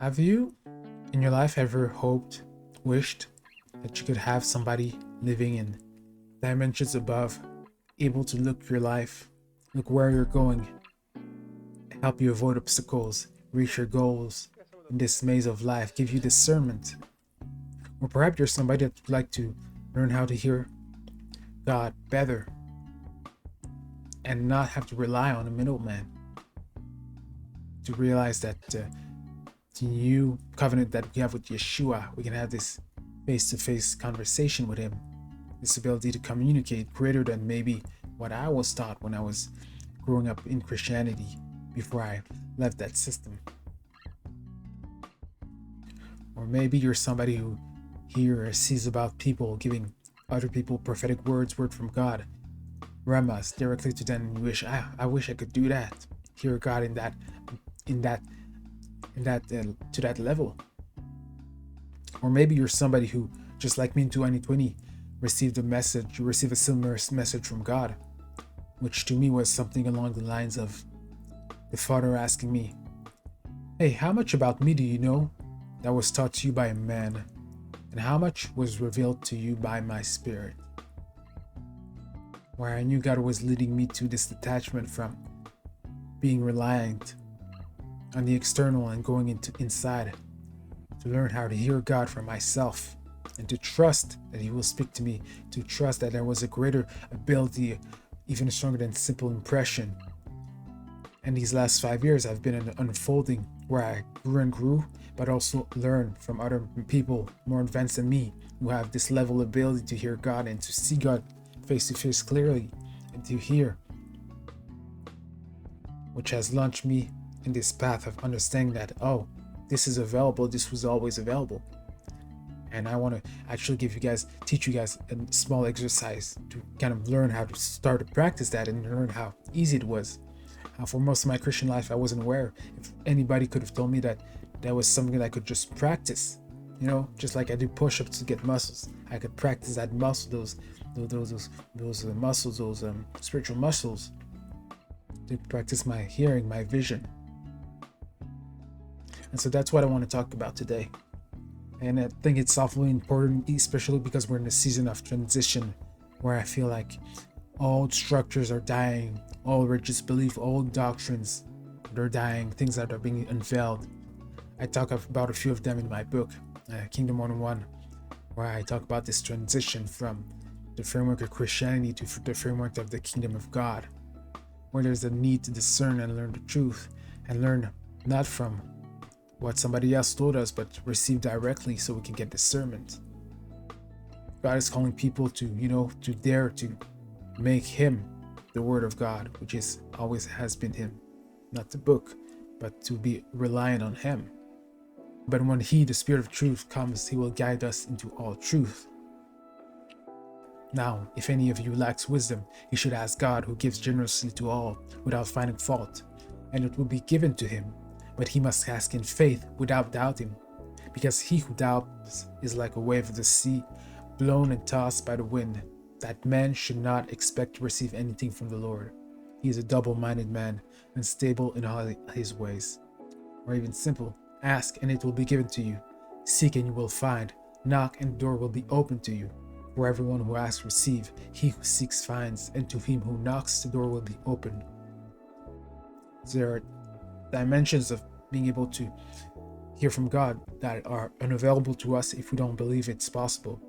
Have you, in your life, ever hoped, wished that you could have somebody living in dimensions above, able to look your life, look where you're going, help you avoid obstacles, reach your goals in this maze of life, give you discernment? Or perhaps you're somebody that would like to learn how to hear God better and not have to rely on a middleman, to realize that the new covenant that we have with Yeshua, we can have this face to face conversation with Him, this ability to communicate greater than maybe what I was taught when I was growing up in Christianity before I left that system. Or maybe you're somebody who hears or sees about people giving other people prophetic words, word from God, remas directly to them, and you wish, I wish I could do that. Hear God in that, to that level. Or maybe you're somebody who, just like me in 2020, received a similar message from God, which to me was something along the lines of the Father asking me, hey, how much about me do you know that was taught to you by a man, and how much was revealed to you by my Spirit? Where I knew God was leading me to this detachment from being reliant on the external and going into inside to learn how to hear God for myself and to trust that He will speak to me, to trust that there was a greater ability, even stronger than simple impression. And these last 5 years have been an unfolding where I grew and grew, but also learned from other people more advanced than me who have this level of ability to hear God and to see God face to face clearly and to hear, which has launched me in this path of understanding that, oh, this is available, this was always available. And I want to actually teach you guys a small exercise to kind of learn how to start to practice that and learn how easy it was. For most of my Christian life, I wasn't aware if anybody could have told me that that was something that I could just practice. Just like I do push-ups to get muscles, I could practice that muscle, those muscles, those spiritual muscles, to practice my hearing, my vision. And so that's what I want to talk about today. And I think it's awfully important, especially because we're in a season of transition where I feel like old structures are dying, old religious belief, old doctrines, they're dying, things that are being unveiled. I talk about a few of them in my book, Kingdom 101, where I talk about this transition from the framework of Christianity to the framework of the kingdom of God, where there's a need to discern and learn the truth, and learn not from what somebody else told us, but receive directly so we can get discernment. God is calling people to dare to make Him the Word of God, which is always has been Him, not the book, but to be reliant on Him. But when He, the Spirit of truth, comes, He will guide us into all truth. Now, if any of you lacks wisdom, he should ask God, who gives generously to all without finding fault, and it will be given to him. But he must ask in faith without doubting, because he who doubts is like a wave of the sea, blown and tossed by the wind. That man should not expect to receive anything from the Lord. He is a double-minded man, unstable in all his ways. Or even simple, ask and it will be given to you. Seek and you will find. Knock and the door will be opened to you. For everyone who asks receives, he who seeks finds, and to him who knocks the door will be opened. There are dimensions of being able to hear from God that are unavailable to us if we don't believe it's possible.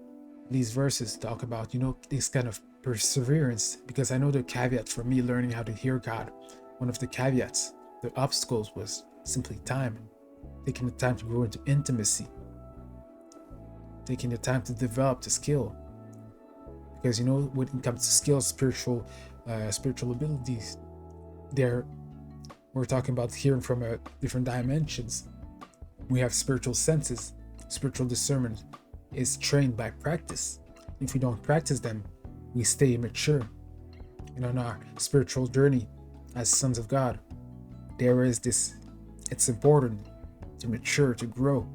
These verses talk about, this kind of perseverance, because I know the caveat for me learning how to hear God, one of the caveats, the obstacles was simply time, taking the time to grow into intimacy, taking the time to develop the skill. Because when it comes to skills, spiritual abilities, we're talking about hearing from different dimensions. We have spiritual senses. Spiritual discernment is trained by practice. If we don't practice them, we stay immature. And on our spiritual journey as sons of God, there is this. It's important to mature, to grow,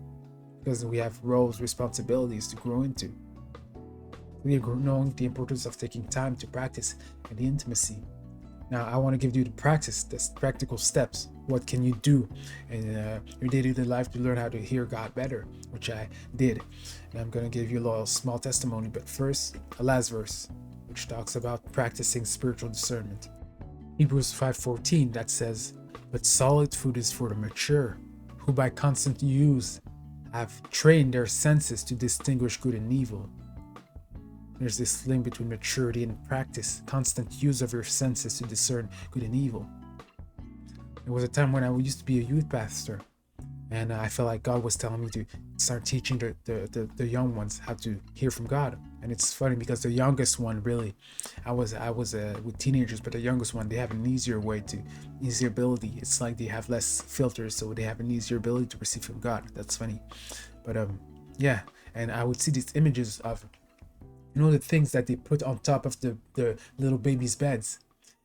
because we have roles, responsibilities to grow into. We are knowing the importance of taking time to practice and the intimacy. Now, I want to give you the practical steps. What can you do in your day-to-day life to learn how to hear God better, which I did. And I'm going to give you a little small testimony. But first, a last verse, which talks about practicing spiritual discernment. Hebrews 5:14 that says, "But solid food is for the mature, who by constant use have trained their senses to distinguish good and evil." There's this link between maturity and practice, constant use of your senses to discern good and evil. There was a time when I used to be a youth pastor, and I felt like God was telling me to start teaching the young ones how to hear from God. And it's funny because the youngest one, really, I was with teenagers, but the youngest one, they have an easier ability. It's like they have less filters, so they have an easier ability to receive from God. That's funny. But yeah, and I would see these images of, the things that they put on top of the little babies' beds.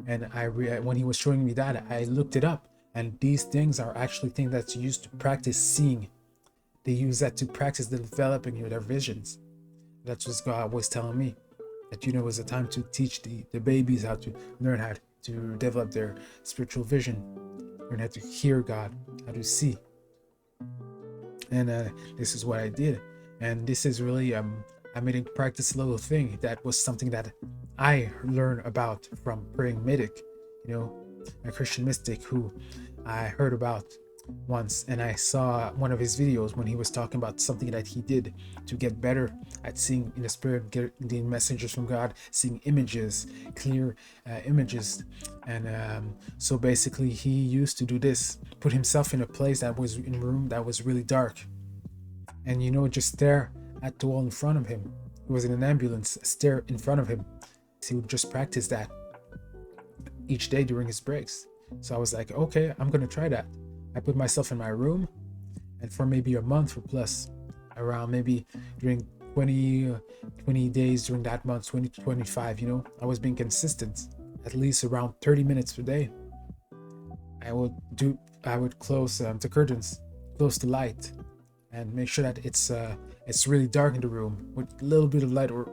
And when he was showing me that, I looked it up, and these things are actually things that's used to practice seeing. They use that to practice developing their visions. That's what God was telling me, that it was a time to teach the babies how to learn how to develop their spiritual vision, learn how to hear God, how to see. And this is what I did. And this is really I made it practice a little thing. That was something that I learned about from praying Midic, a Christian mystic who I heard about once, and I saw one of his videos when he was talking about something that he did to get better at seeing in the spirit, getting messages from God, seeing images, clear images. And so basically he used to do this, put himself in a place that was in a room that was really dark, and just stare at the wall in front of him. He was in an ambulance, stare in front of him. He would just practice that each day during his breaks. So I was like, okay, I'm gonna try that. I put myself in my room, and for maybe a month or plus, around maybe during 20 days during that month, 20 to 25, I was being consistent, at least around 30 minutes per day. I would close the curtains, close the light, and make sure that it's really dark in the room with a little bit of light or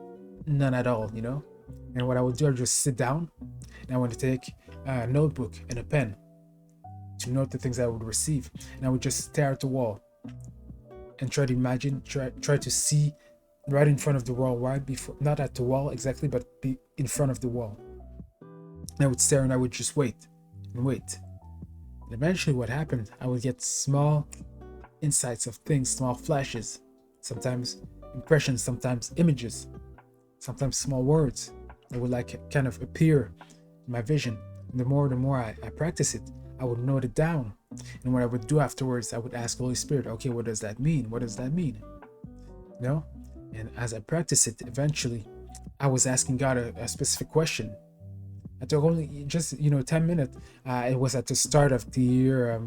none at all, And what I would do, I'd just sit down, and I would take a notebook and a pen to note the things I would receive, and I would just stare at the wall and try to imagine, try to see right in front of the wall, right before, not at the wall exactly, but be in front of the wall. And I would stare, and I would just wait and wait. And eventually, what happened? I would get small insights of things, small flashes, sometimes impressions, sometimes images, sometimes small words that would kind of appear in my vision. And the more I practice it, I would note it down. And what I would do afterwards, I would ask Holy Spirit, okay, what does that mean? What does that mean? And as I practice it, eventually I was asking God a specific question. I took only just 10 minutes. It was at the start of the year.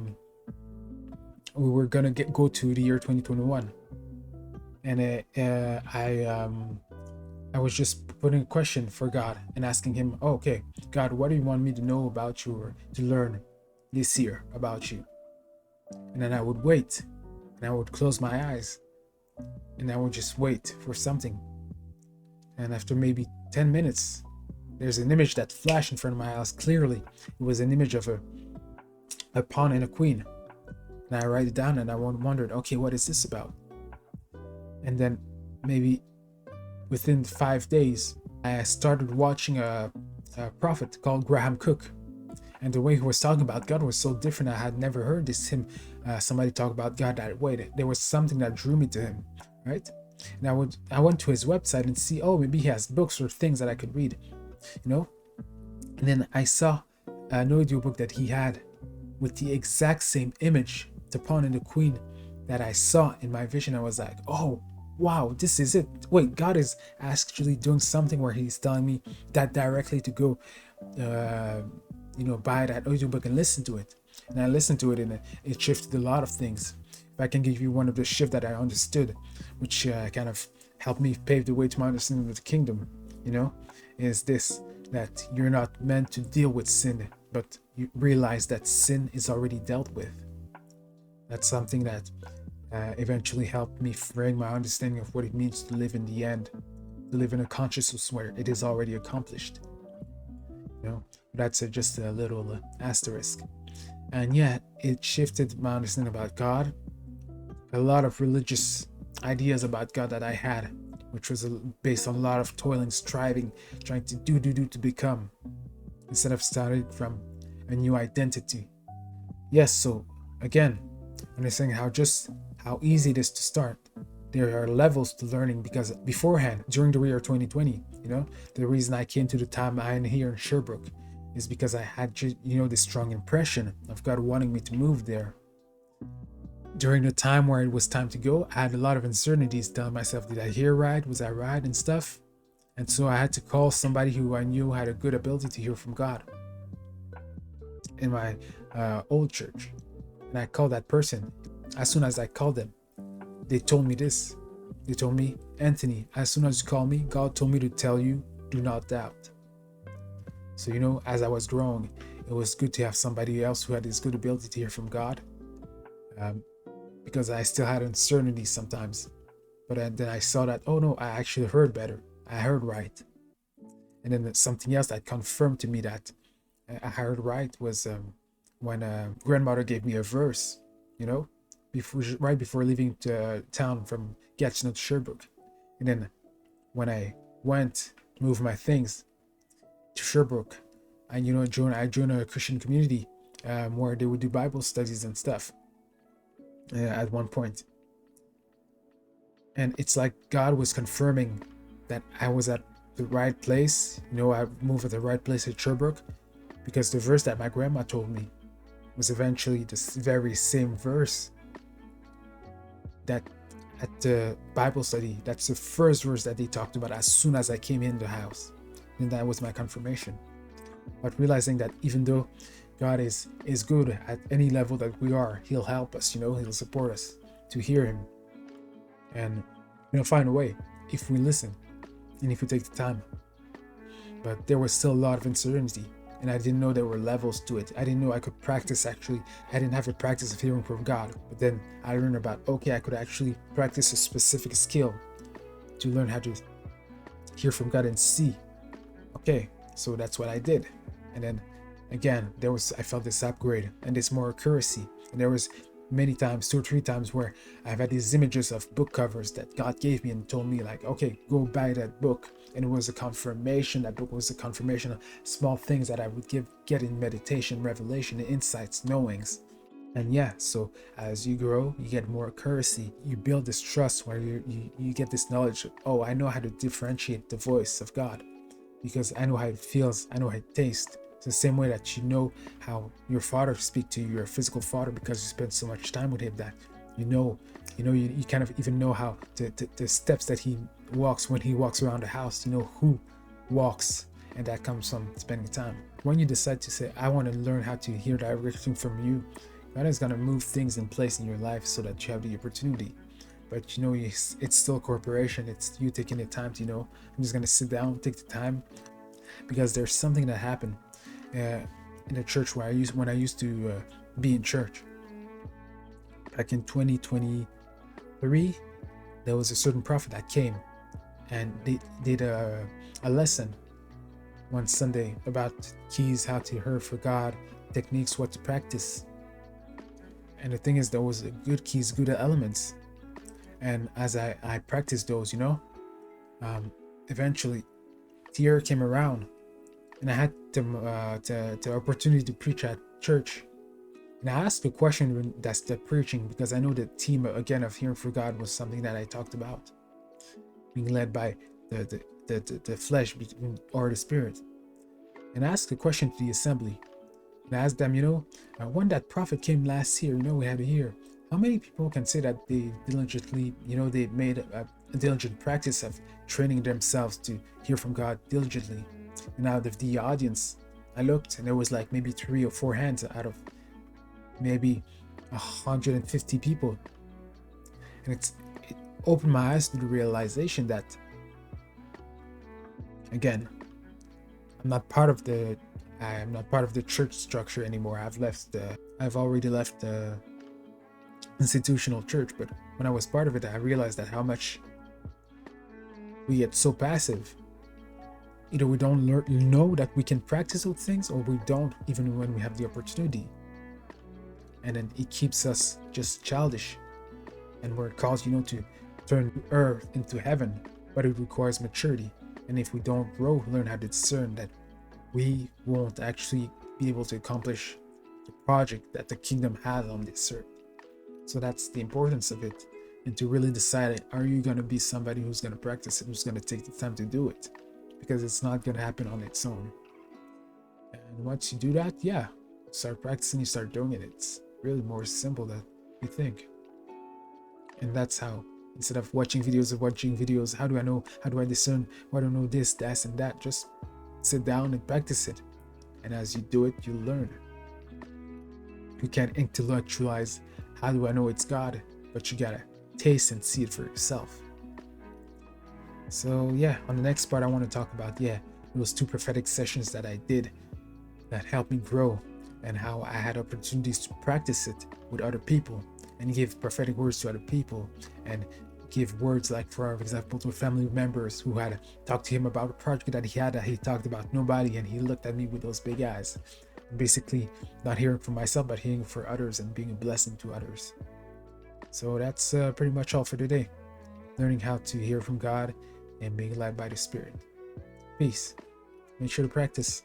We were gonna go to the year 2021, and I was just putting a question for God and asking him, oh, okay, God, what do you want me to know about you, or to learn this year about you? And then I would wait, and I would close my eyes, and I would just wait for something. And after maybe 10 minutes, there's an image that flashed in front of my eyes clearly. It was an image of a pawn and a queen. And I write it down, and I wondered, okay, what is this about? And then maybe within 5 days, I started watching a prophet called Graham Cook. And the way he was talking about God was so different. I had never heard somebody talk about God that way. There was something that drew me to him, right? And I went to his website and see, oh, maybe he has books or things that I could read, And then I saw an audiobook that he had with the exact same image, the pawn and the queen, that I saw in my vision. I was like, oh, wow, this is it. Wait, God is actually doing something where he's telling me that directly to go buy that audiobook and listen to it. And I listened to it, and it shifted a lot of things. If I can give you one of the shift that I understood, which kind of helped me pave the way to my understanding of the kingdom, is this, that you're not meant to deal with sin, but you realize that sin is already dealt with. That's something that eventually helped me frame my understanding of what it means to live in the end, to live in a consciousness where it is already accomplished. That's just a little asterisk. And yeah, it shifted my understanding about God. A lot of religious ideas about God that I had, which was based on a lot of toiling, striving, trying to do to become, instead of starting from a new identity. Yes, so again, understanding how easy it is to start. There are levels to learning, because beforehand, during the year 2020, the reason I came to the time I am here in Sherbrooke is because I had this strong impression of God wanting me to move there. During the time where it was time to go, I had a lot of uncertainties, telling myself, did I hear right? Was I right? And stuff. And so I had to call somebody who I knew had a good ability to hear from God in my old church. And I called that person. As soon as I called them, they told me this. They told me, Anthony, as soon as you call me, God told me to tell you, do not doubt. So, as I was growing, it was good to have somebody else who had this good ability to hear from God. Because I still had uncertainty sometimes. But then I saw that, oh no, I actually heard better. I heard right. And then something else that confirmed to me that I heard right was when grandmother gave me a verse, right before leaving town from Gatineau to Sherbrooke. And then when I went to move my things to Sherbrooke, and I joined a Christian community where they would do Bible studies and stuff at one point. And it's like God was confirming that I was at the right place. I moved at the right place at Sherbrooke, because the verse that my grandma told me was eventually this very same verse that at the Bible study, that's the first verse that they talked about as soon as I came in the house. And that was my confirmation. But realizing that even though God is good at any level that we are, he'll help us, he'll support us to hear him and find a way if we listen and if we take the time. But there was still a lot of uncertainty, and I didn't know there were levels to it. I didn't know I could practice. Actually, I didn't have a practice of hearing from God. But then I learned about, okay, I could actually practice a specific skill to learn how to hear from God and see. Okay, so that's what I did. And then again, I felt this upgrade and this more accuracy. And there was many times, 2 or 3 times, where I've had these images of book covers that God gave me and told me, like, okay, go buy that book. And it was a confirmation. That book was a confirmation of small things that I would get in meditation, revelation, insights, knowings. And yeah, so as you grow, you get more accuracy. You build this trust where you get this knowledge of, oh, I know how to differentiate the voice of God, because I know how it feels, I know how it tastes. It's the same way that you know how your father speaks to you, your physical father, because you spend so much time with him, that you kind of even know how the steps that he walks when he walks around the house. You know who walks, and that comes from spending time. When you decide to say, I want to learn how to hear direction from you, God is going to move things in place in your life so that you have the opportunity. But it's still corporation. It's you taking the time to, I'm just going to sit down, take the time, because there's something that happened in the church when I used to be in church. Back in 2023, there was a certain prophet that came, and they did a lesson one Sunday about keys, how to hear for God, techniques, what to practice. And the thing is, there was good keys, good elements. And as I practiced those, eventually the year came around, and I had the opportunity to preach at church. And I asked a question when that's the preaching, because I know the theme again of hearing for God was something that I talked about, being led by the flesh or the spirit. And I asked a question to the assembly, and I asked them, when that prophet came last year, we had a year. How many people can say that they diligently, they made a diligent practice of training themselves to hear from God diligently? And out of the audience, I looked, and there was like maybe 3 or 4 hands out of maybe 150 people. And it opened my eyes to the realization that, again, I'm not part of the church structure anymore. I've already left the institutional church. But when I was part of it, I realized that how much we get so passive Either we don't know that we can practice those things, or we don't even when we have the opportunity. And then it keeps us just childish. And we're called, to turn earth into heaven, but it requires maturity. And if we don't grow, learn how to discern, that we won't actually be able to accomplish the project that the kingdom has on this earth. So that's the importance of it. And to really decide, are you going to be somebody who's going to practice it, who's going to take the time to do it? Because it's not going to happen on its own. And once you do that, start practicing, you start doing it. It's really more simple than you think. And that's how, instead of watching videos, how do I know, how do I discern, I don't know this, that, and that, just sit down and practice it. And as you do it, you learn. You can't intellectualize, how do I know it's God? But you gotta taste and see it for yourself. So on the next part, I want to talk about those 2 prophetic sessions that I did that helped me grow, and how I had opportunities to practice it with other people and give prophetic words to other people, and give words, like for example, to family members who had talked to him about a project that he talked about nobody, and he looked at me with those big eyes, basically not hearing for myself but hearing for others and being a blessing to others. So that's pretty much all for today. Learning how to hear from God and being led by the Spirit. Peace. Make sure to practice.